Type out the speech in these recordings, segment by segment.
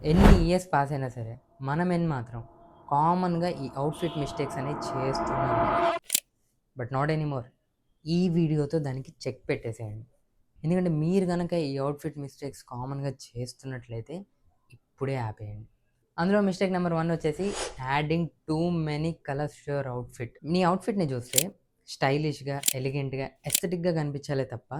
ఎన్ని years pass అయినా సరే మాత్రం కామన్‌గా ఈ అవుట్‌ఫిట్ మిస్టేక్స్ అనేవి చేస్తూనే ఉంటాం. But not anymore. ఈ వీడియోతో దానికి చెక్ పెట్టేసేయండి. ఎందుకంటే మీరు గనక ఈ అవుట్‌ఫిట్ మిస్టేక్స్ కామన్‌గా చేస్తున్నట్లయితే ఇప్పుడే ఆపేయండి. అందులో మిస్టేక్ నెంబర్ 1 వచ్చేసి adding too many colours to your outfit. నీ అవుట్‌ఫిట్‌ని చూస్తే స్టైలిష్‌గా, ఎలిగెంట్‌గా, ఎస్థెటిక్‌గా కనిపించాలే తప్ప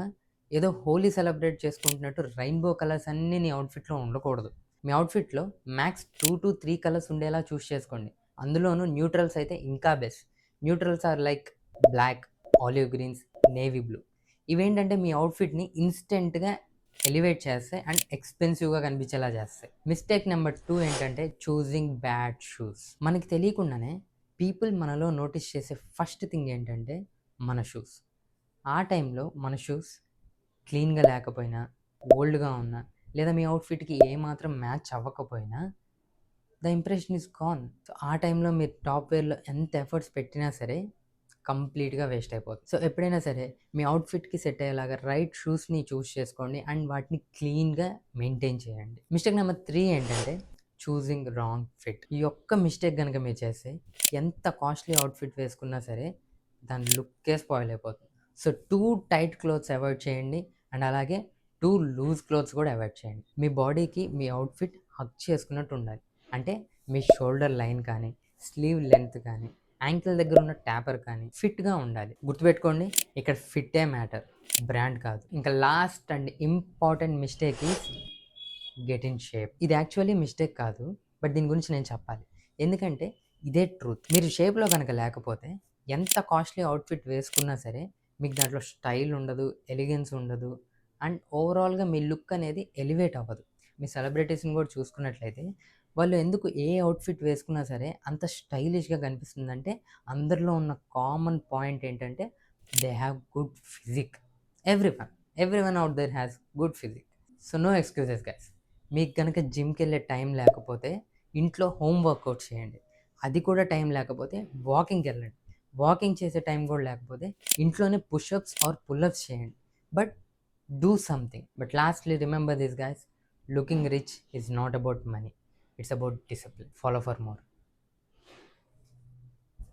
ఏదో హోలీ సెలబ్రేట్ చేసుకుంటున్నట్టు రెయిన్‌బో కలర్స్ అన్నీ నీ అవుట్‌ఫిట్‌లో ఉండకూడదు. మీ అవుట్‌ఫిట్‌లో మ్యాక్స్ 2-3 కలర్స్ ఉండేలా చూస్ చేసుకోండి. అందులోనూ న్యూట్రల్స్ అయితే ఇంకా best. Neutrals are like black, olive greens, navy blue. ఇవేంటంటే మీ అవుట్‌ఫిట్‌ని ఇన్‌స్టంట్‌గా ఎలివేట్ చేస్తాయి అండ్ ఎక్స్‌పెన్సివ్‌గా కనిపించేలా చేస్తాయి. మిస్టేక్ నెంబర్ 2 ఏంటంటే చూసింగ్ బ్యాడ్ షూస్. మనకి తెలియకుండానే పీపుల్ మనలో నోటీస్ చేసే ఫస్ట్ థింగ్ ఏంటంటే మన షూస్. ఆ టైంలో మన షూస్ క్లీన్‌గా లేకపోయినా, ఓల్డ్‌గా ఉన్నా, లేదా మీ అవుట్‌ఫిట్‌కి ఏమాత్రం మ్యాచ్ అవ్వకపోయినా the impression is gone. So, ఆ టైంలో మీరు టాప్ వేర్‌లో ఎంత ఎఫర్ట్స్ పెట్టినా సరే కంప్లీట్‌గా వేస్ట్ అయిపోతుంది. సో, ఎప్పుడైనా సరే మీ అవుట్‌ఫిట్‌కి సెట్ అయ్యేలాగా రైట్ షూస్‌ని చూస్ చేసుకోండి అండ్ వాటిని క్లీన్‌గా మెయింటైన్ చేయండి. మిస్టేక్ నెంబర్ 3 ఏంటంటే చూసింగ్ రాంగ్ ఫిట్. ఈ ఒక్క మిస్టేక్ గనుక మీరు చేస్తే ఎంత కాస్ట్‌లీ అవుట్‌ఫిట్ వేసుకున్నా సరే దాని లుక్కే స్పాయిల్ అయిపోతుంది. So, two tight clothes avoid చేయండి అండ్ అలాగే టూ లూజ్ క్లోత్స్ కూడా అవాయిడ్ చేయండి. మీ బాడీకి మీ అవుట్‌ఫిట్ హగ్ చేసుకున్నట్టు ఉండాలి. అంటే మీ షోల్డర్ లైన్ కానీ, స్లీవ్ లెంత్ కానీ, యాంకిల్ దగ్గర ఉన్న ట్యాపర్ కానీ ఫిట్‌గా ఉండాలి. గుర్తుపెట్టుకోండి, ఇక్కడ ఫిట్టే మ్యాటర్, బ్రాండ్ కాదు. ఇంకా last and important mistake is get in shape. ఇది యాక్చువల్లీ మిస్టేక్ కాదు. బట్ దీని గురించి నేను చెప్పాలి. ఎందుకంటే ఇదే ట్రూత్. మీరు షేప్‌లో గనక లేకపోతే ఎంత కాస్ట్‌లీ అవుట్‌ఫిట్ వేసుకున్నా సరే మీకు దాంట్లో స్టైల్ ఉండదు, ఎలిగెన్స్ ఉండదు అండ్ ఓవరాల్‌గా మీ లుక్ అనేది ఎలివేట్ అవ్వదు. మీ సెలబ్రిటీస్‌ని కూడా చూసుకున్నట్లయితే వాళ్ళు ఎందుకు ఏ అవుట్‌ఫిట్ వేసుకున్నా సరే అంత స్టైలిష్‌గా కనిపిస్తుందంటే అందరిలో ఉన్న కామన్ పాయింట్ ఏంటంటే they have good physique. Everyone, everyone out there has good physique. So, no excuses guys. మీకు గనక జిమ్‌కెళ్ళే టైం లేకపోతే ఇంట్లో హోమ్ వర్కౌట్ చేయండి. అది కూడా టైం లేకపోతే వాకింగ్‌కెళ్ళండి. వాకింగ్ చేసే టైం కూడా లేకపోతే ఇంట్లోనే పుషప్స్ ఆర్ పుల్లప్స్ చేయండి. But do something. But lastly remember this guys, looking rich is not about money. It's about discipline. Follow for more.